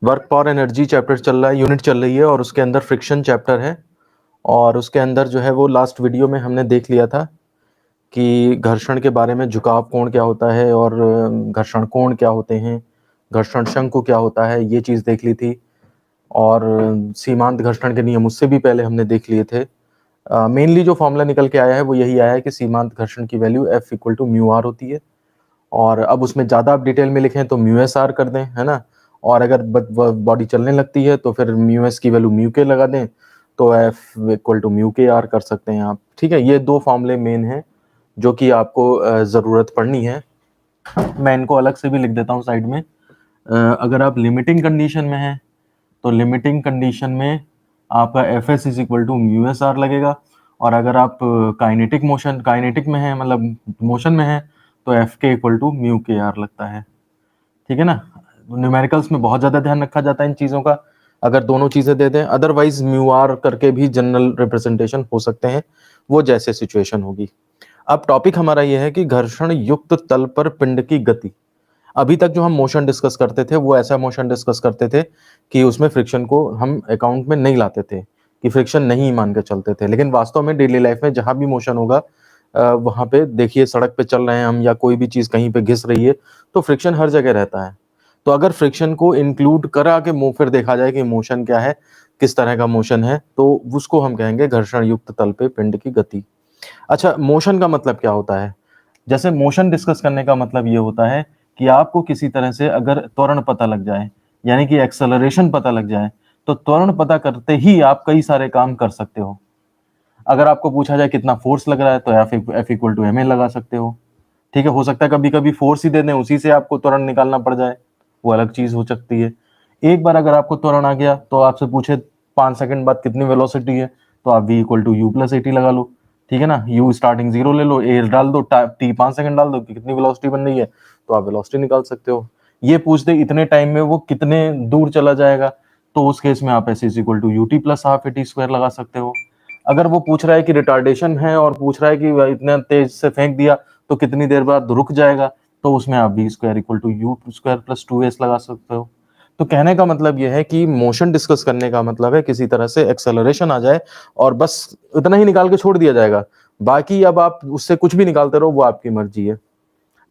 Work for energy chapter चल रहा है, यूनिट चल रही है और उसके अंदर फ्रिक्शन चैप्टर है। और उसके अंदर जो है वो लास्ट वीडियो में हमने देख लिया था कि घर्षण के बारे में, झुकाव कोण क्या होता है और घर्षण कोण क्या होते हैं, घर्षण शंकु क्या होता है, ये चीज़ देख ली थी। और सीमांत घर्षण के नियम उससे भी पहले हमने देख लिए थे। मेनली जो फॉर्मूला निकल के आया है वो यही आया है कि सीमांत घर्षण की value F equal to mu R होती है। और अब उसमें ज़्यादा आप डिटेल में लिखें तो म्यू एस आर कर दें, है ना। और अगर बॉडी चलने लगती है तो फिर म्यू एस की वैल्यू म्यू के लगा दें, तो F इक्वल टू म्यू के आर कर सकते हैं आप। ठीक है, ये दो फॉर्मूले मेन हैं जो कि आपको ज़रूरत पड़नी है। मैं इनको अलग से भी लिख देता हूँ साइड में। अगर आप लिमिटिंग कंडीशन में हैं तो लिमिटिंग कंडीशन में आपका F S is equal to mu S R लगेगा। और अगर आप काइनेटिक में है, मतलब मोशन में है, तो एफ के इक्वल टू म्यू के आर लगता है। ठीक है ना। न्यूमेरिकल्स में बहुत ज़्यादा ध्यान रखा जाता है इन चीज़ों का, अगर दोनों चीज़ें दे दें। अदरवाइज म्यू आर करके भी जनरल रिप्रेजेंटेशन हो सकते हैं, वो जैसे सिचुएशन होगी। अब टॉपिक हमारा ये है कि घर्षण युक्त तल पर पिंड की गति। अभी तक जो हम मोशन डिस्कस करते थे वो ऐसा मोशन डिस्कस करते थे कि उसमें फ्रिक्शन को हम अकाउंट में नहीं लाते थे, कि फ्रिक्शन नहीं मान के चलते थे। लेकिन वास्तव में डेली लाइफ में जहां भी मोशन होगा, वहां पे देखिए, सड़क पे चल रहे हैं हम या कोई भी चीज कहीं पे घिस रही है तो फ्रिक्शन हर जगह रहता है। तो अगर फ्रिक्शन को इंक्लूड करा के फिर देखा जाए कि मोशन क्या है, किस तरह का मोशन है, तो उसको हम कहेंगे घर्षण युक्त तल पे पिंड की गति। अच्छा, मोशन का मतलब क्या होता है? जैसे मोशन डिस्कस करने का मतलब ये होता है कि आपको किसी तरह से अगर त्वरण पता लग जाए, यानी कि एक्सेलरेशन पता लग जाए, तो त्वरण पता करते ही आप कई सारे काम कर सकते हो। अगर आपको पूछा जाए कितना फोर्स लग रहा है तो F equal to M A लगा सकते हो। ठीक है, हो सकता है कभी कभी फोर्स ही दे दें, उसी से आपको त्वरण निकालना पड़ जाए, वो अलग चीज हो सकती है। एक बार अगर आपको त्वरण आ गया तो आपसे पूछे 5 सेकंड बाद कितनी वेलोसिटी है, तो आप v equal to U plus A T लगा लो। ठीक है ना, u स्टार्टिंग 0 ले लो, a डाल दो, t 5 सेकंड डाल दो कि कितनी वेलोसिटी बन रही है, तो आप वेलोसिटी निकाल सकते हो। ये पूछ दे इतने टाइम में वो कितने दूर चला जाएगा, तो उस केस में आप s is equal to U T plus half A T square लगा सकते हो। अगर वो पूछ रहा है कि रिटार्डेशन है और पूछ रहा है कि इतना तेज से फेंक दिया तो कितनी देर बाद रुक जाएगा, तो उसमें आप v square equal to U square plus 2s लगा सकते हो। तो कहने का मतलब यह है कि मोशन डिस्कस करने का मतलब है किसी तरह से एक्सेलरेशन आ जाए और बस इतना ही निकाल के छोड़ दिया जाएगा, बाकी अब आप उससे कुछ भी निकालते रहो, वो आपकी मर्जी है।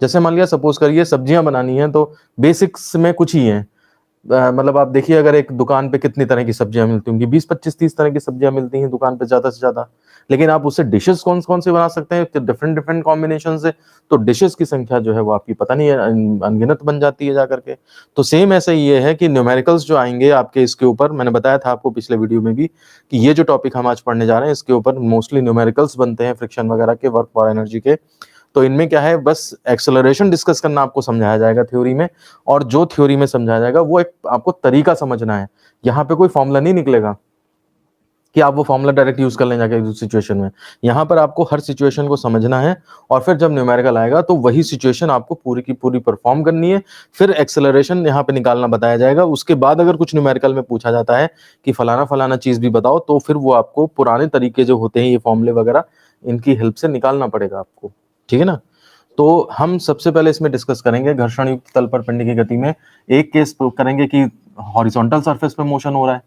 जैसे मान लिया, सपोज करिए सब्जियां बनानी है तो बेसिक्स में कुछ ही है। मतलब आप देखिए, अगर एक दुकान पे कितनी तरह की सब्जियां मिलती होंगी, 20 25 30 तरह की सब्जियां मिलती हैं दुकान पे ज्यादा से ज्यादा। लेकिन आप उससे डिशेस कौन कौन से बना सकते हैं, डिफरेंट डिफरेंट कॉम्बिनेशन से, तो डिशेस की संख्या जो है वो आपकी पता नहीं है, अनगिनत बन जाती है जाकर के। तो सेम ऐसे ही ये है कि न्यूमेरिकल्स जो आएंगे आपके इसके ऊपर, मैंने बताया था आपको पिछले वीडियो में भी कि ये जो टॉपिक हम आज पढ़ने जा रहे हैं इसके ऊपर मोस्टली न्यूमेरिकल्स बनते हैं फ्रिक्शन वगैरह के, वर्क फॉर एनर्जी के। तो इनमें क्या है, बस एक्सेलरेशन डिस्कस करना आपको समझाया जाएगा थ्योरी में, और जो थ्योरी में समझाया जाएगा वो एक आपको तरीका समझना है। यहाँ पे कोई फॉर्मूला नहीं निकलेगा कि आप वो फॉर्मूला डायरेक्ट यूज कर लें जाके सिचुएशन में। यहाँ पर आपको हर सिचुएशन को समझना है, और फिर जब न्यूमेरिकल आएगा तो वही सिचुएशन आपको पूरी की पूरी परफॉर्म करनी है। फिर एक्सेलरेशन यहाँ पे निकालना बताया जाएगा। उसके बाद अगर कुछ न्यूमेरिकल में पूछा जाता है कि फलाना फलाना चीज भी बताओ, तो फिर वो आपको पुराने तरीके जो होते हैं, ये फॉर्मूले वगैरह, इनकी हेल्प से निकालना पड़ेगा आपको। ठीक है ना। तो हम सबसे पहले इसमें डिस्कस करेंगे घर्षण युक्त तल पर पिंड की गति में। एक केस करेंगे कि हॉरिजॉन्टल सरफेस पे मोशन हो रहा है,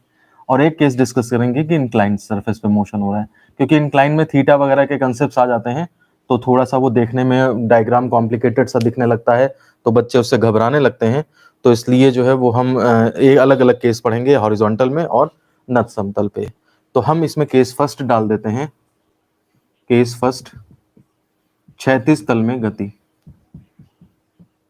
और एक केस डिस्कस करेंगे कि इंक्लाइंड सरफेस पे मोशन हो रहा है। क्योंकि इंक्लाइन में थीटा वगैरह के कंसेप्ट आ जाते हैं, तो थोड़ा सा वो देखने में डायग्राम कॉम्प्लिकेटेड सा दिखने लगता है, तो बच्चे उससे घबराने लगते हैं। तो इसलिए जो है वो हम एक अलग अलग केस पढ़ेंगे, हॉरिजॉन्टल में और नत समतल पे। तो हम इसमें केस फर्स्ट डाल देते हैं। केस फर्स्ट, क्षैतिज तल में गति।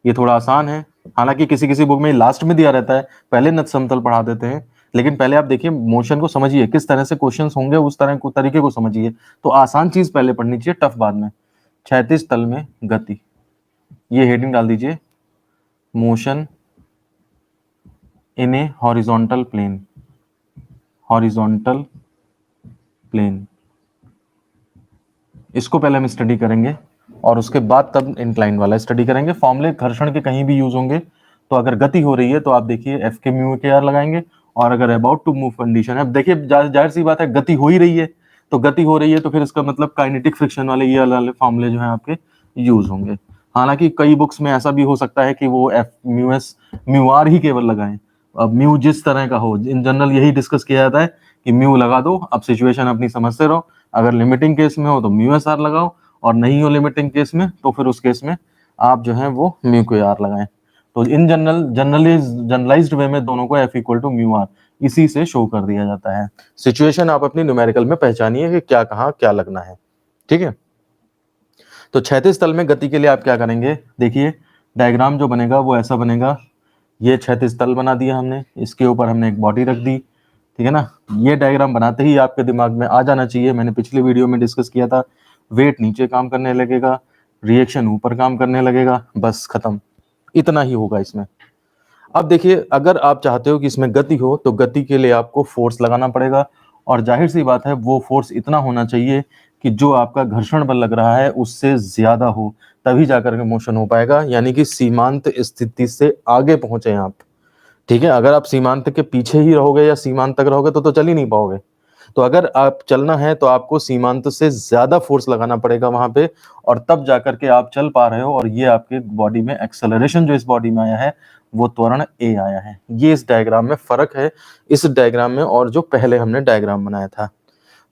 ये थोड़ा आसान है, हालांकि किसी किसी बुक में लास्ट में दिया रहता है, पहले नत समतल पढ़ा देते हैं। लेकिन पहले आप देखिए मोशन को समझिए, किस तरह से क्वेश्चंस होंगे उस तरह को तरीके को समझिए। तो आसान चीज पहले पढ़नी चाहिए, टफ बाद में। क्षैतिज तल में गति, ये हेडिंग डाल दीजिए, motion in a horizontal plane. Horizontal plane, इसको पहले हम स्टडी करेंगे और उसके बाद तब इंक्लाइन वाला स्टडी करेंगे। फॉर्मूले घर्षण के कहीं भी यूज होंगे, तो अगर गति हो रही है तो आप देखिए एफ के म्यू के आर लगाएंगे, और अगर अबाउट टू मूव कंडीशन है, देखिए जाहिर सी बात है, गति हो ही रही है, तो गति हो रही है तो फिर इसका मतलब काइनेटिक फ्रिक्शन वाले ये वाले फॉर्मूले जो है आपके यूज होंगे। हालांकि कई बुक्स में ऐसा भी हो सकता है कि वो F mu S mu R ही केवल लगाएं। अब म्यू जिस तरह का हो, इन जनरल यही डिस्कस किया जाता है कि म्यू लगा दो, अब सिचुएशन अपनी समझते रहो। अगर लिमिटिंग केस में हो तो म्यू एस आर लगाओ, और नहीं हो लिमिटिंग केस में तो फिर उस केस में आप जो है वो म्यू क्यू आर लगाएं। तो इन जनरलाइज्ड वे में दोनों को F equal to mu R इसी से शो कर दिया जाता है। सिचुएशन आप अपनी न्यूमेरिकल में पहचानिए कि क्या कहाँ क्या लगना है, ठीक है। तो क्षैतिज तल में गति के लिए आप क्या करेंगे, देखिए डायग्राम जो बनेगा वो ऐसा बनेगा। ये क्षैतिज तल बना दिया हमने, इसके ऊपर हमने एक बॉडी रख दी, ठीक है ना। ये डायग्राम बनाते ही आपके दिमाग में आ जाना चाहिए, मैंने पिछले वीडियो में डिस्कस किया था, वेट नीचे काम करने लगेगा, रिएक्शन ऊपर काम करने लगेगा, बस खत्म, इतना ही होगा इसमें। अब देखिए, अगर आप चाहते हो कि इसमें गति हो तो गति के लिए आपको फोर्स लगाना पड़ेगा, और जाहिर सी बात है वो फोर्स इतना होना चाहिए कि जो आपका घर्षण बल लग रहा है उससे ज्यादा हो, तभी जाकर के मोशन हो पाएगा, यानी कि सीमांत स्थिति से आगे पहुंचे आप, ठीक है। अगर आप सीमांत के पीछे ही रहोगे या सीमांत तक रहोगे तो चल ही नहीं पाओगे। तो अगर आप चलना है तो आपको सीमांत से ज्यादा फोर्स लगाना पड़ेगा वहां पे, और तब जाकर के आप चल पा रहे हो। और ये आपके बॉडी में एक्सेलरेशन जो इस बॉडी में आया है वो त्वरण ए आया है। ये इस डायग्राम में फर्क है, इस डायग्राम में और जो पहले हमने डायग्राम बनाया था।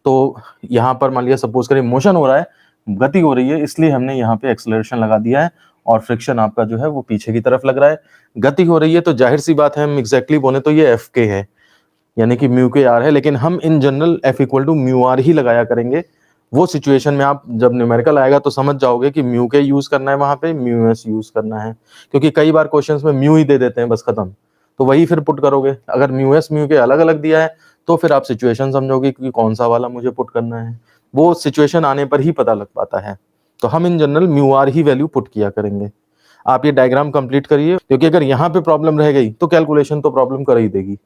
तो यहाँ पर मान लिया सपोज करें मोशन हो रहा है, गति हो रही है, इसलिए हमने यहाँ पे एक्सेलरेशन लगा दिया है, और फ्रिक्शन आपका जो है वो पीछे की तरफ लग रहा है। गति हो रही है तो जाहिर सी बात है, हम एग्जैक्टली बोले तो ये एफ के है, यानी कि म्यू के आर है, लेकिन हम in general F equal to mu R ही लगाया करेंगे। वो सिचुएशन में आप जब न्यूमेरिकल आएगा तो समझ जाओगे कि म्यू के यूज करना है, वहां पे म्यू एस यूज करना है, क्योंकि कई बार क्वेश्चंस में म्यू ही दे देते हैं, बस खत्म। तो वही फिर पुट करोगे। अगर म्यू एस म्यू के अलग अलग दिया है तो फिर आप सिचुएशन समझोगे कि कौन सा वाला मुझे पुट करना है, वो सिचुएशन आने पर ही पता लग पाता है। तो हम इन जनरल म्यू आर ही वैल्यू पुट किया करेंगे। आप ये डायग्राम कंप्लीट करिए, क्योंकि अगर यहाँ पे प्रॉब्लम रह गई तो कैलकुलेशन तो प्रॉब्लम कर ही देगी।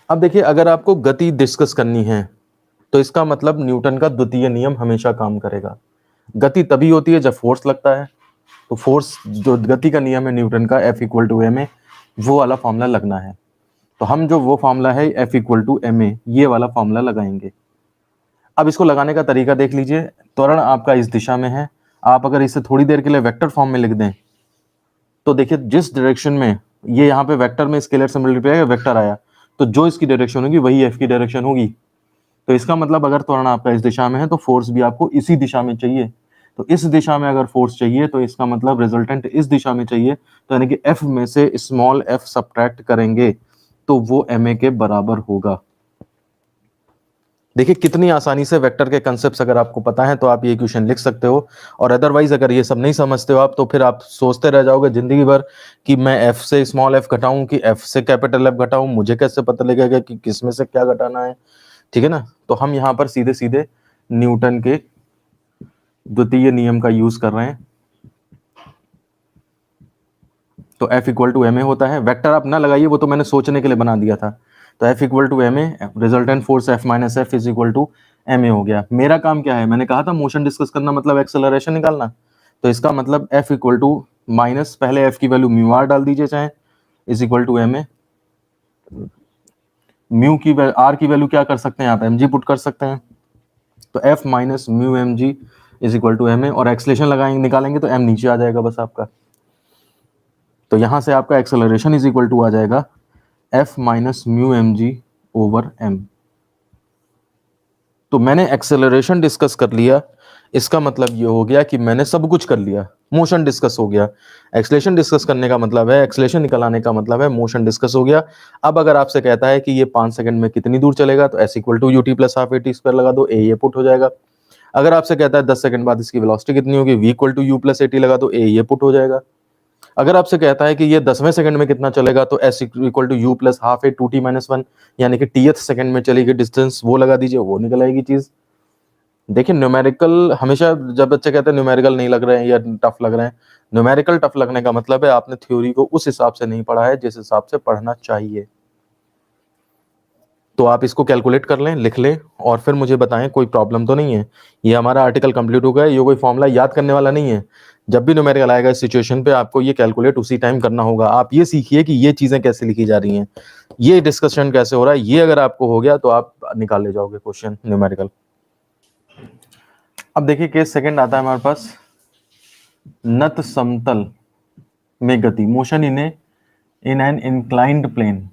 अब देखिए, अगर आपको गति डिस्कस करनी है तो इसका मतलब न्यूटन का द्वितीय नियम हमेशा काम करेगा। गति तभी होती है जब फोर्स लगता है, तो फोर्स जो गति का नियम है न्यूटन का, F equal to M A, वो वाला फॉर्मूला लगना है। तो हम जो वो फॉर्मूला है F equal to M A, ये वाला फॉर्मूला लगाएंगे। अब इसको लगाने का तरीका देख लीजिए। त्वरण आपका इस दिशा में है, आप अगर इसे थोड़ी देर के लिए वेक्टर फॉर्म में लिख दें तो देखिए जिस डायरेक्शन में ये यहाँ पे वेक्टर में स्केलर से मल्टीप्लाई वेक्टर आया, तो जो इसकी डायरेक्शन होगी वही एफ की डायरेक्शन होगी। तो इसका मतलब अगर त्वरण आपका इस दिशा में है तो फोर्स भी आपको इसी दिशा में चाहिए। तो इस दिशा में अगर फोर्स चाहिए तो इसका मतलब रिजल्टेंट इस दिशा में चाहिए, तो यानी कि एफ में से स्मॉल एफ सब्ट्रैक्ट करेंगे तो वो एम ए के बराबर होगा। देखिए कितनी आसानी से वेक्टर के कंसेप्ट अगर आपको पता है तो आप ये क्वेश्चन लिख सकते हो, और अदरवाइज अगर ये सब नहीं समझते हो आप तो फिर आप सोचते रह जाओगे जिंदगी भर कि मैं एफ से स्मॉल एफ घटाऊं कि एफ से कैपिटल एफ घटाऊं, मुझे कैसे पता लगेगा कि किस में से क्या घटाना है, ठीक है ना। तो हम यहाँ पर सीधे सीधे न्यूटन के द्वितीय नियम का यूज कर रहे हैं। तो F equal to M A होता है, वेक्टर आप ना लगाइए, वो तो मैंने सोचने के लिए बना दिया था। तो F equal to M A, resultant force F minus F is equal to M A हो गया। मेरा काम क्या है, मैंने कहा था मोशन डिस्कस करना मतलब एक्सेलरेशन निकालना, तो इसका मतलब एफ इक्वल टू माइनस, पहले एफ की वैल्यू म्यू आर डाल दीजिए चाहे, is equal to M A. Mu की आर की वैल्यू क्या कर सकते हैं आप, एम जी पुट कर सकते हैं, तो F minus mu M G is equal to M A, और एक्सलेशन लगाएंगे निकालेंगे तो एम नीचे आ जाएगा बस आपका। तो यहां से आपका एक्सेलरेशन इज इक्वल टू आ जाएगा F minus mu M G over M. तो मैंने एक्सेलरेशन डिस्कस कर लिया, इसका मतलब ये हो गया कि मैंने सब कुछ कर लिया, मोशन डिस्कस हो गया। एक्सेलरेशन डिस्कस करने का मतलब है, एक्सेलरेशन निकालने का मतलब है मोशन डिस्कस हो गया। अब अगर आपसे कहता है कि ये 5 सेकंड में कितनी दूर चलेगा, तो S equal to U T plus half A T square लगा दो, ए ये पुट हो जाएगा। अगर आपसे कहता है 10 सेकंड बाद इसकी वेलोसिटी कितनी होगी, V equal to U plus A T लगा दो, ए ये पुट हो जाएगा। अगर आपसे कहता है कि ये 10वें सेकंड में कितना चलेगा, तो S equal to U plus half A two T minus one, यानी कि टीएथ सेकंड में चलेगी डिस्टेंस, वो लगा दीजिए, वो निकल आएगी चीज। देखिए न्यूमेरिकल हमेशा, जब बच्चे कहते हैं न्यूमेरिकल नहीं लग रहे हैं या टफ लग रहे हैं, न्यूमेरिकल टफ लगने का मतलब है आपने थ्योरी को उस हिसाब से नहीं पढ़ा है जिस हिसाब से पढ़ना चाहिए। तो आप इसको कैलकुलेट कर लें, लिख लें, और फिर मुझे बताएं कोई प्रॉब्लम तो नहीं है। ये हमारा आर्टिकल कंप्लीट हो गया, ये कोई फॉर्मूला याद करने वाला नहीं है। जब भी न्यूमेरिकल आएगा इस सिचुएशन पे आपको ये कैलकुलेट उसी टाइम करना होगा। आप ये सीखिए कि ये चीजें कैसे लिखी जा रही हैं, ये डिस्कशन कैसे हो रहा है, ये अगर आपको हो गया तो आप निकाल ले जाओगे क्वेश्चन न्यूमेरिकल। अब देखिए केस सेकंड आता है हमारे पास। नत समतल में गति, motion in an inclined plane,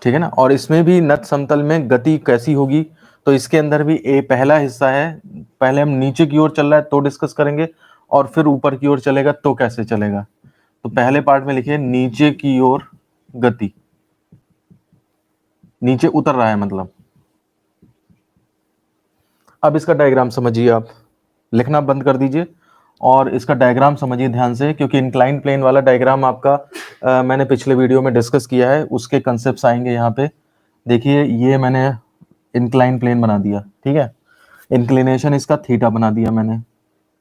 ठीक है ना। और इसमें भी नत समतल में गति कैसी होगी, तो इसके अंदर भी ए पहला हिस्सा है, पहले हम नीचे की ओर चल रहा है तो डिस्कस करेंगे, और फिर ऊपर की ओर चलेगा तो कैसे चलेगा। तो पहले पार्ट में लिखिए नीचे की ओर गति, नीचे उतर रहा है मतलब। अब इसका डायग्राम समझिए, आप लिखना बंद कर दीजिए और इसका डायग्राम समझिए ध्यान से, क्योंकि इंक्लाइन प्लेन वाला डायग्राम आपका मैंने पिछले वीडियो में डिस्कस किया है, उसके कंसेप्ट आएंगे यहाँ पे। देखिए ये मैंने इंक्लाइन प्लेन बना दिया, ठीक है, इंक्लिनेशन इसका थीटा बना दिया मैंने।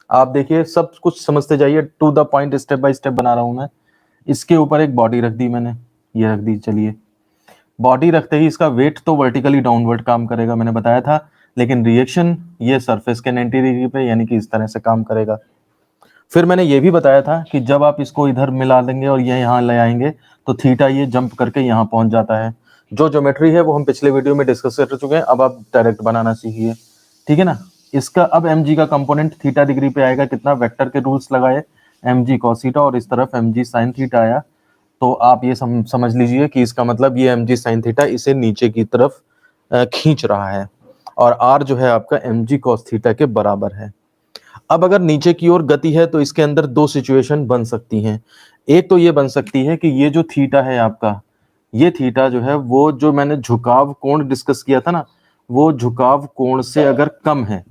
आप देखिए सब कुछ समझते जाइए, to the point, step by step बना रहा हूं मैं। इसके ऊपर एक बॉडी रख दी मैंने, ये रख दी। चलिए, बॉडी रखते ही इसका वेट तो वर्टिकली डाउनवर्ड काम करेगा, मैंने बताया था, लेकिन रिएक्शन ये सरफेस के 90 डिग्री पे, यानी कि इस तरह से काम करेगा। फिर मैंने ये भी बताया था कि जब आप इसको इधर मिला देंगे और ये यहाँ ले आएंगे तो थीटा ये जंप करके यहाँ पहुंच जाता है। जो ज्योमेट्री है वो हम पिछले वीडियो में डिस्कस कर चुके हैं, अब आप डायरेक्ट बनाना सीखिए, ठीक है ना। इसका अब mg का कंपोनेंट थीटा डिग्री पे आएगा, कितना, वेक्टर के रूल्स लगाए, mg cos थीटा और इस तरफ mg sin थीटा आया। तो आप ये समझ लीजिए कि इसका मतलब ये mg sin थीटा इसे नीचे की तरफ खींच रहा है, और r जो है आपका mg cos थीटा के बराबर है। अब अगर नीचे की ओर गति है तो इसके अंदर दो सिचुएशन बन सकती हैं। एक तो ये बन सकती है कि ये जो थीटा है आपका, ये थीटा जो है वो जो मैंने झुकाव कोण डिस्कस किया था ना, वो झुकाव कोण से अगर कम है,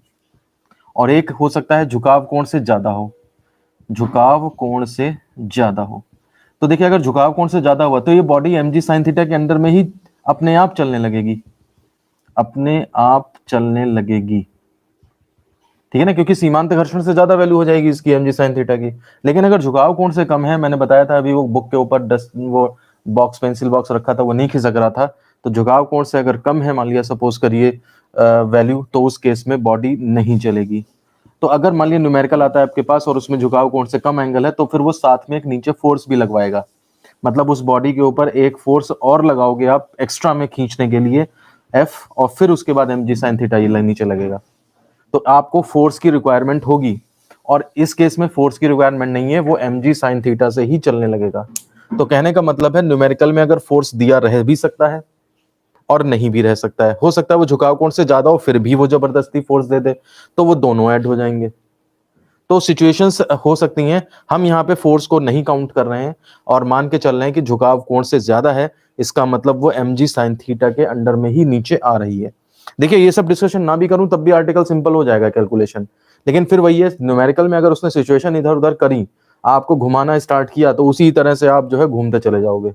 और एक हो सकता है झुकाव कोण से ज्यादा हो, झुकाव कोण से ज्यादा हो। तो देखिए अगर झुकाव कोण से ज्यादा हुआ तो ये बॉडी mg sin थीटा के अंदर में ही अपने आप चलने लगेगी, अपने आप चलने लगेगी, ठीक है ना, क्योंकि सीमांत घर्षण से ज्यादा वैल्यू हो जाएगी इसकी mg sin थीटा की। लेकिन अगर झुकाव कोण से कम है, मैंने बताया था अभी वो बुक के ऊपर वो बॉक्स, पेंसिल बॉक्स रखा था, वो नहीं खिसक रहा था, तो झुकाव कोण से अगर कम है, मान लिया सपोज करिए वैल्यू, तो उस केस में बॉडी नहीं चलेगी। तो अगर मान लिया न्यूमेरिकल आता है आपके पास और उसमें झुकाव कोण से कम एंगल है, तो फिर वो साथ में एक नीचे फोर्स भी लगवाएगा, मतलब उस बॉडी के ऊपर एक फोर्स और लगाओगे आप एक्स्ट्रा में खींचने के लिए F, और फिर उसके बाद mg sin थीटा ये नीचे लगेगा। तो आपको फोर्स की रिक्वायरमेंट होगी, और इस केस में फोर्स की रिक्वायरमेंट नहीं है, वो mg sin थीटा से ही चलने लगेगा। तो कहने का मतलब है न्यूमेरिकल में अगर फोर्स दिया रह भी सकता है और नहीं भी रह सकता है, हो सकता है वो झुकाव कोण से ज्यादा हो फिर भी वो जबरदस्ती फोर्स दे दे, तो वो दोनों ऐड हो जाएंगे। तो सिचुएशंस हो सकती हैं। हम यहाँ पे फोर्स को नहीं काउंट कर रहे हैं और मान के चल रहे हैं कि झुकाव कोण से ज्यादा है, इसका मतलब वो mg sin थीटा के अंडर में ही नीचे आ रही है। देखिए ये सब डिस्कशन ना भी करूं तब भी आर्टिकल सिंपल हो जाएगा कैलकुलेशन, लेकिन फिर वही है, न्यूमेरिकल में अगर उसने सिचुएशन इधर उधर करी, आपको घुमाना स्टार्ट किया, तो उसी तरह से आप जो है घूमते चले जाओगे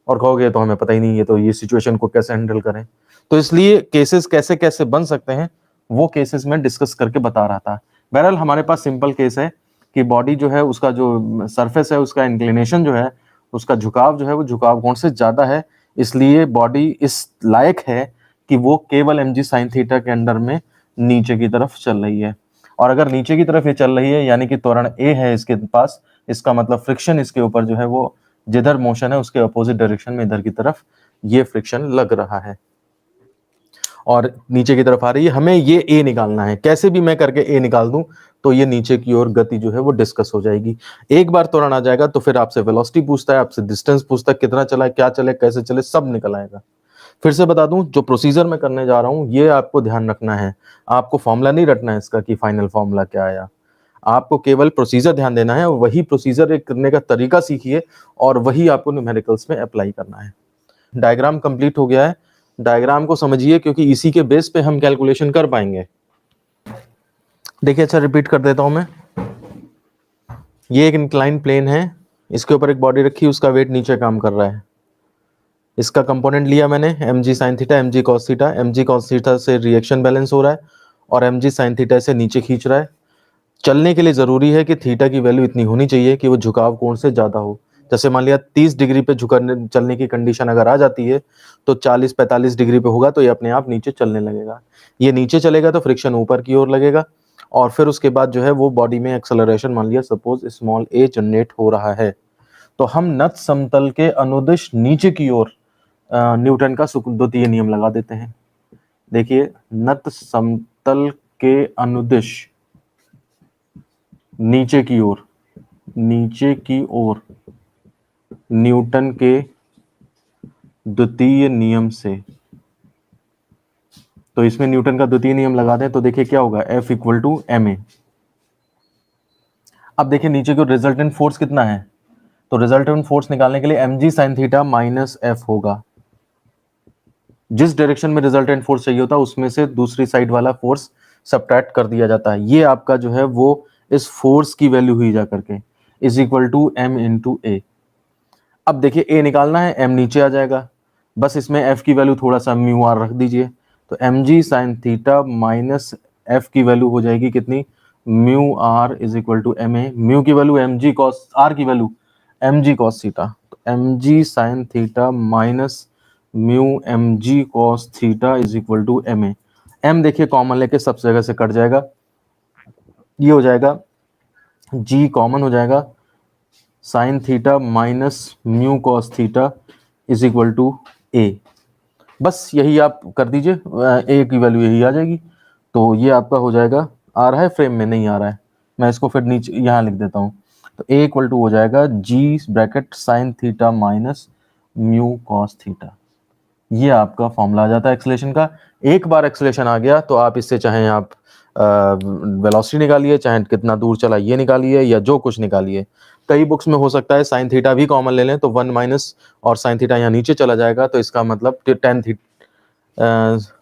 और कहोगे तो हमें पता ही नहीं है, तो ये सिचुएशन को कैसे हैंडल करें। तो इसलिए केसेस कैसे कैसे बन सकते हैं वो केसेस में डिस्कस करके बता रहा था। बहरहाल हमारे पास सिंपल केस है कि बॉडी जो है उसका जो सरफेस है उसका इंक्लिनेशन जो है, उसका झुकाव जो है वो झुकाव कोण से ज्यादा है, इसलिए बॉडी इस लायक है कि वो केवल mg sin थीटा के अंडर में नीचे की तरफ चल रही है। और अगर नीचे की तरफ ये चल रही है, यानी कि त्वरण a है इसके पास, इसका मतलब फ्रिक्शन इसके ऊपर जो है वो जिधर मोशन है उसके अपोजिट डायरेक्शन में इधर की तरफ ये फ्रिक्शन लग रहा है, और नीचे की तरफ आ रही है। हमें ये ए निकालना है, कैसे भी मैं करके ए निकाल दूं तो ये नीचे की ओर गति जो है वो डिस्कस हो जाएगी। एक बार त्वरण आ जाएगा तो फिर आपसे वेलोसिटी पूछता है, आपसे डिस्टेंस पूछता है, कितना चला है, क्या चले, कैसे चले, सब निकल आएगा। फिर से बता दूं, जो प्रोसीजर मैं करने जा रहा हूं ये आपको ध्यान रखना है, आपको फॉर्मूला नहीं रटना है इसका कि फाइनल फॉर्मूला क्या आया, आपको केवल प्रोसीजर ध्यान देना है, वही प्रोसीजर करने का तरीका सीखिए और वही आपको न्यूमेरिकल्स में अप्लाई करना है। डायग्राम कंप्लीट हो गया है, डायग्राम को समझिए क्योंकि इसी के बेस पे हम कैलकुलेशन कर पाएंगे। देखिए अच्छा रिपीट कर देता हूं मैं, ये एक इंक्लाइन प्लेन है, इसके ऊपर एक बॉडी रखी, उसका वेट नीचे काम कर रहा है, इसका कंपोनेंट लिया मैंने mg sin theta, mg cos theta, mg cos theta से रिएक्शन बैलेंस हो रहा है और mg sin थीटा से नीचे खींच रहा है। चलने के लिए जरूरी है कि थीटा की वैल्यू इतनी होनी चाहिए कि वो झुकाव कोण से ज्यादा हो। जैसे मान लिया 30 डिग्री पे झुकने चलने की कंडीशन अगर आ जाती है तो 40-45 डिग्री पे होगा तो ये अपने आप नीचे चलने लगेगा। ये नीचे चलेगा तो फ्रिक्शन ऊपर की ओर लगेगा, और फिर उसके बाद जो है वो बॉडी में एक्सेलरेशन, मान लिया सपोज स्मॉल a जनरेट हो रहा है। तो हम नत समतल के अनुदिश नीचे की ओर न्यूटन का द्वितीय नियम लगा देते हैं। देखिए नत समतल के अनुदिश नीचे की ओर न्यूटन के द्वितीय नियम से, तो इसमें न्यूटन का द्वितीय नियम लगा दें तो देखिए क्या होगा, F इक्वल टू ma। अब देखिए नीचे को रिजल्टेंट फोर्स कितना है, तो रिजल्टेंट फोर्स निकालने के लिए mg sin theta minus f होगा। जिस डायरेक्शन में रिजल्टेंट फोर्स चाहिए होता है उसमें से दूसरी साइड वाला फोर्स सब्ट्रैक्ट कर दिया जाता है। ये आपका जो है वो इस फोर्स की वैल्यू हुई जा करके is equal to m into A. अब देखिए a निकालना है, m नीचे आ जाएगा, बस इसमें f की वैल्यू थोड़ा सा म्यू आर रख दीजिए, तो mg sine theta minus f की वैल्यू हो जाएगी कितनी, mu R is equal to M A. Mu की वैल्यू mg कॉस, आर की वैल्यू mg कॉस थीटा, तो mg sine theta minus mu mg cos theta is equal to M A. m देखिए common लेके सब जगह से cut जाएगा, ये हो जाएगा g कॉमन हो जाएगा, sine theta minus mu cos theta is equal to A. बस यही आप कर दीजिए, ए की वैल्यू यही आ जाएगी, तो ये आपका हो जाएगा। आ रहा है फ्रेम में, नहीं आ रहा है, मैं इसको फिर नीचे यहाँ लिख देता हूँ, तो ए इक्वल टू हो जाएगा g bracket sine theta minus mu cos theta. ये आपका फॉर्मूला आ जाता है एक्सेलेरेशन का। एक बार एक्सेलेरेशन आ गया तो आप इससे चाहे आप वेलोसिटी निकालिए, चाहे कितना दूर चला ये निकालिए, या जो कुछ निकालिए। कई बुक्स में हो सकता है साइन थीटा भी कॉमन ले लें तो 1 माइनस और साइन थीटा यहाँ नीचे चला जाएगा, तो इसका मतलब then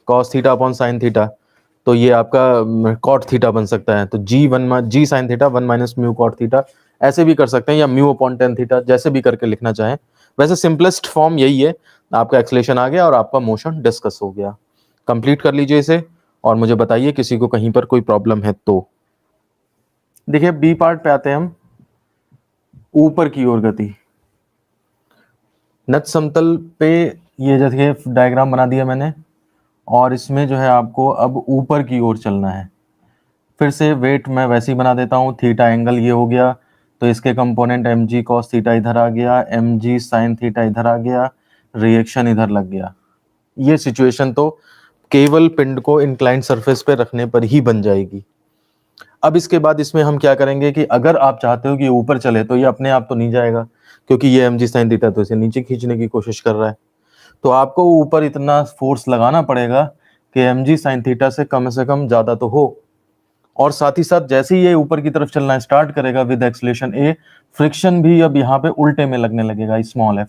cos theta upon sine theta, तो ये आपका कॉट थीटा बन सकता है। तो g sine theta 1 minus mu cot theta ऐसे भी कर सकते हैं, या म्यू अपॉन टेन थीटा, जैसे भी करके लिखना चाहें। वैसे सिंपलेस्ट फॉर्म यही है, आपका एक्सेलेरेशन आ गया और आपका मोशन डिस्कस हो गया। कंप्लीट कर लीजिए इसे और मुझे बताइए किसी को कहीं पर कोई प्रॉब्लम है तो। देखिए बी पार्ट पे आते हैं हम, ऊपर की ओर गति। नत समतल पे ये जैसे डायग्राम बना दिया मैंने, और इसमें जो है आपको अब ऊपर की ओर चलना है। फिर से वेट मैं वैसे ही बना देता हूँ, थीटा एंगल ये हो गया, तो इसके कंपोनेंट mg cos थीटा इधर आ गया, mg sin थीटा इधर आ गया, रिएक्शन इधर लग गया। ये सिचुएशन तो केवल पिंड को इंक्लाइंड सरफेस पे रखने पर ही बन जाएगी। अब इसके बाद इसमें हम क्या करेंगे कि अगर आप चाहते हो कि ऊपर चले तो ये अपने आप तो नहीं जाएगा, क्योंकि ये mg sin थीटा तो इसे नीचे खींचने की कोशिश कर रहा है। तो आपको ऊपर इतना फोर्स लगाना पड़ेगा कि mg sin थीटा से कम ज्यादा तो हो, और साथ ही साथ जैसे ही ये ऊपर की तरफ चलना स्टार्ट करेगा विद एक्सेलेरेशन ए, फ्रिक्शन भी अब यहाँ पे उल्टे में लगने लगेगा, स्मॉल एफ।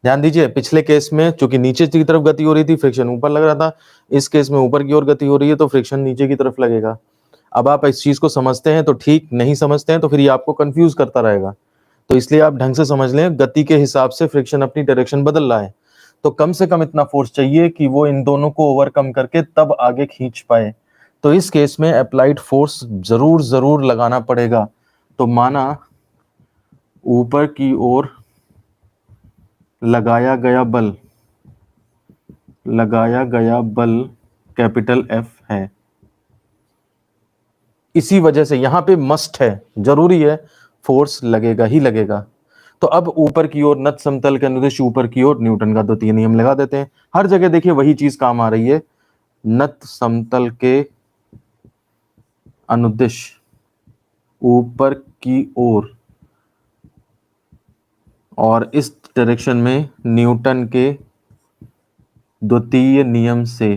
ध्यान दीजिए, पिछले केस में चूंकि नीचे की तरफ गति हो रही थी, फ्रिक्शन ऊपर लग रहा था, इस केस में ऊपर की ओर गति हो रही है तो फ्रिक्शन नीचे की तरफ लगेगा। अब आप इस चीज को समझते हैं तो ठीक, नहीं समझते हैं तो फिर ये आपको कंफ्यूज करता रहेगा, तो इसलिए आप ढंग से समझ लें, गति के हिसाब से फ्रिक्शन अपनी डायरेक्शन बदल रहा है, तो कम से कम इतना फोर्स चाहिए कि वो इन दोनों को ओवरकम करके तब आगे खींच पाए। तो इस केस में अप्लाइड फोर्स जरूर लगाना पड़ेगा। तो माना ऊपर की ओर लगाया गया बल कैपिटल एफ है, इसी वजह से यहां पे मस्ट है, जरूरी है, फोर्स लगेगा ही लगेगा। तो अब ऊपर की ओर नत समतल के अनुदिश ऊपर की ओर न्यूटन का द्वितीय नियम लगा देते हैं। हर जगह देखिए वही चीज काम आ रही है, नत समतल के अनुदिश ऊपर की ओर, और इस डायरेक्शन में न्यूटन के द्वितीय नियम से।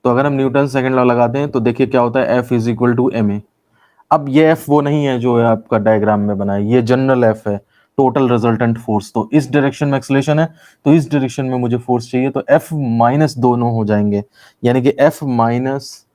तो अगर हम न्यूटन सेकंड लॉ लगाते हैं तो देखिए क्या होता है, F is equal to M A. अब ये F वो नहीं है जो है आपका डायग्राम में बना है, ये जनरल F है, टोटल रिजल्टेंट फोर्स। तो इस डायरेक्शन में एक्सेलेरेशन है, तो इस डायरेक्शन में मुझे फोर्स चाहिए, तो F माइनस दोनों हो जाएंगे, यानी कि F minus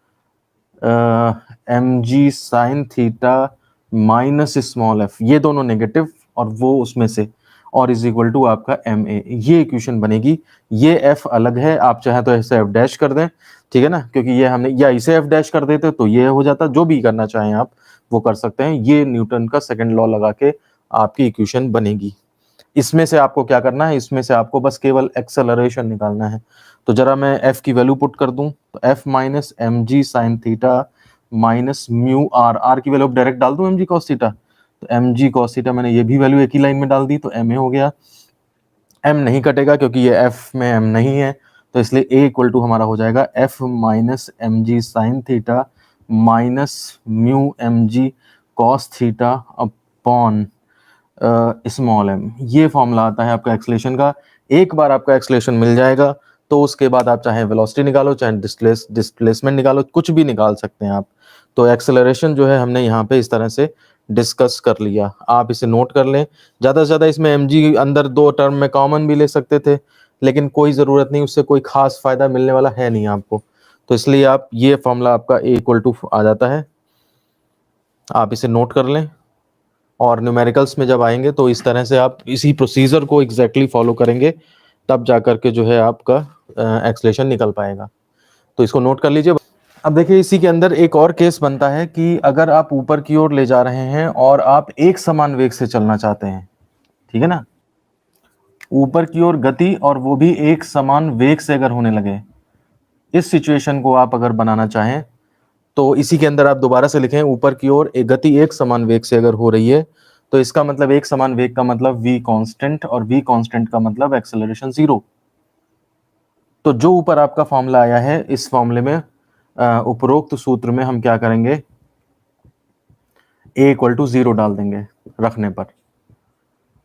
mg sine theta minus small f, ये दोनों नेगेटिव और वो उसमें से, और इज इक्वल टू आपका ma। ये इक्वेशन बनेगी। ये f अलग है, आप चाहे तो ऐसे f डैश कर दें, ठीक है ना, क्योंकि ये हमने, या इसे f डैश कर देते तो ये हो जाता, जो भी करना चाहें आप वो कर सकते हैं। ये न्यूटन का सेकंड लॉ लगा के आपकी इक्वेशन बनेगी। इसमें से आपको क्या करना है, इसमें से आपको बस केवल एक्सेलरेशन निकालना है। तो जरा मैं f की वैल्यू पुट कर दूं, तो f माइनस एम जी sine theta minus mu R, R की वैल्यू डायरेक्ट डाल दूं mg cos थीटा, तो mg cos थीटा मैंने ये भी वैल्यू एक ही लाइन में डाल दी, तो ma हो गया। m नहीं कटेगा क्योंकि ये f में m नहीं है, तो इसलिए a इक्वल टू हमारा हो जाएगा f माइनस एम जी sine theta minus mu M G cos theta upon small m। ये फॉर्मूला आता है आपका एक्सलेशन का। एक बार आपका एक्सलेशन मिल जाएगा तो उसके बाद आप चाहे वेलोसिटी निकालो, चाहे डिस्प्लेसमेंट निकालो, कुछ भी निकाल सकते हैं आप। तो एक्सेलरेशन जो है हमने यहाँ पे इस तरह से डिस्कस कर लिया, आप इसे नोट कर लें। ज़्यादा से ज़्यादा इसमें mg अंदर दो टर्म में कॉमन भी ले सकते थे, लेकिन कोई ज़रूरत नहीं, उससे कोई खास फायदा मिलने वाला है नहीं आपको। तो इसलिए आप ये फॉर्मूला आपका a इक्वल टू आ जाता है, आप इसे नोट कर लें। और न्यूमेरिकल्स में जब आएंगे तो इस तरह से आप इसी प्रोसीजर को एग्जैक्टली फॉलो करेंगे, तब जा करके जो है आपका एक्सलेशन निकल पाएगा। तो इसको नोट कर लीजिए। अब देखिए इसी के अंदर एक और केस बनता है कि अगर आप ऊपर की ओर ले जा रहे हैं और आप एक समान वेग से चलना चाहते हैं, ठीक है ना, ऊपर की ओर गति और वो भी एक समान वेग से अगर होने लगे, इस सिचुएशन को आप अगर बनाना चाहें तो इसी के अंदर आप दोबारा से लिखें, ऊपर की ओर एक गति एक समान वेग से अगर हो रही है तो इसका मतलब एक समान वेग का मतलब v कांस्टेंट, और v कांस्टेंट का मतलब एक्सेलरेशन 0। तो जो ऊपर आपका फॉर्मूला आया है, इस फॉर्मूले में उपरोक्त सूत्र में हम क्या करेंगे, a इक्वल टू 0 डाल देंगे रखने पर।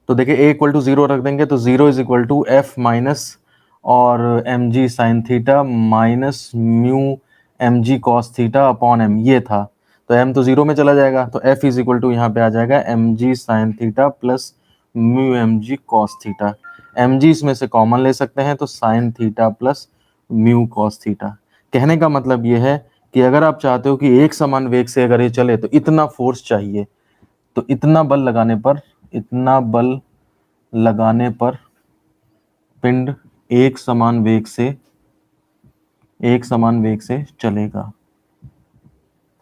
तो देखिए a इक्वल टू 0 रख देंगे तो 0 is equal to f minus और एम जी sine theta minus mu M G cos theta upon m, ये था। तो m तो 0 में चला जाएगा, तो f इज इक्वल टू यहाँ पे आ जाएगा एम जी sine theta plus mu M G cos theta. M G इसमें से कॉमन ले सकते हैं, तो sine theta plus mu cos theta. कहने का मतलब ये है कि अगर आप चाहते हो कि एक समान वेग से अगर ये चले तो इतना फोर्स चाहिए, तो इतना बल लगाने पर पिंड एक समान वेग से चलेगा।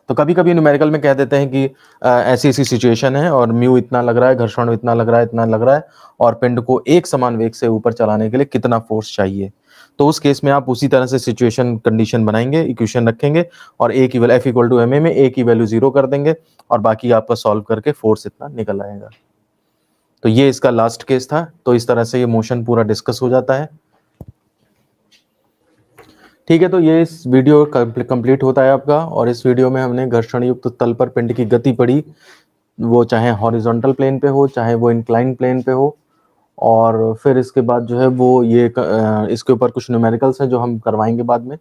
तो कभी कभी न्यूमेरिकल में कह देते हैं कि ऐसी ऐसी सिचुएशन है और म्यू इतना लग रहा है, घर्षण इतना लग रहा है और पिंड को एक समान वेग से ऊपर चलाने के लिए कितना फोर्स चाहिए। तो उस केस में आप उसी तरह से सिचुएशन कंडीशन बनाएंगे, इक्वेशन रखेंगे और ए की value F equal to ma में ए की वैल्यू 0 कर देंगे और बाकी आपका सॉल्व करके फोर्स इतना निकल आएगा। तो ये इसका लास्ट केस था। तो इस तरह से ये मोशन पूरा डिस्कस हो जाता है। ठीक है, तो ये इस वीडियो कंप्लीट होता है आपका। और इस वीडियो में हमने घर्षण युक्त तल पर पिंड की गति पढ़ी, वो चाहे हॉरिजॉन्टल प्लेन पे हो चाहे वो इंक्लाइन प्लेन पे हो। और फिर इसके बाद जो है वो ये इसके ऊपर कुछ न्यूमेरिकल्स हैं जो हम करवाएंगे बाद में।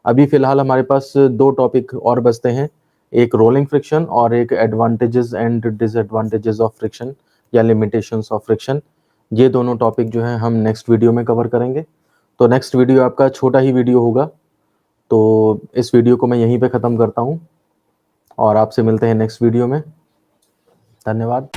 अभी फिलहाल हमारे पास दो टॉपिक और बचते हैं, एक रोलिंग फ्रिक्शन और एक advantages and disadvantages of friction या लिमिटेशंस ऑफ फ्रिक्शन। ये दोनों टॉपिक जो है हम नेक्स्ट वीडियो में कवर करेंगे। तो नेक्स्ट वीडियो आपका छोटा ही वीडियो होगा। तो इस वीडियो को मैं यहीं पे ख़त्म करता हूँ और आपसे मिलते हैं नेक्स्ट वीडियो में। धन्यवाद।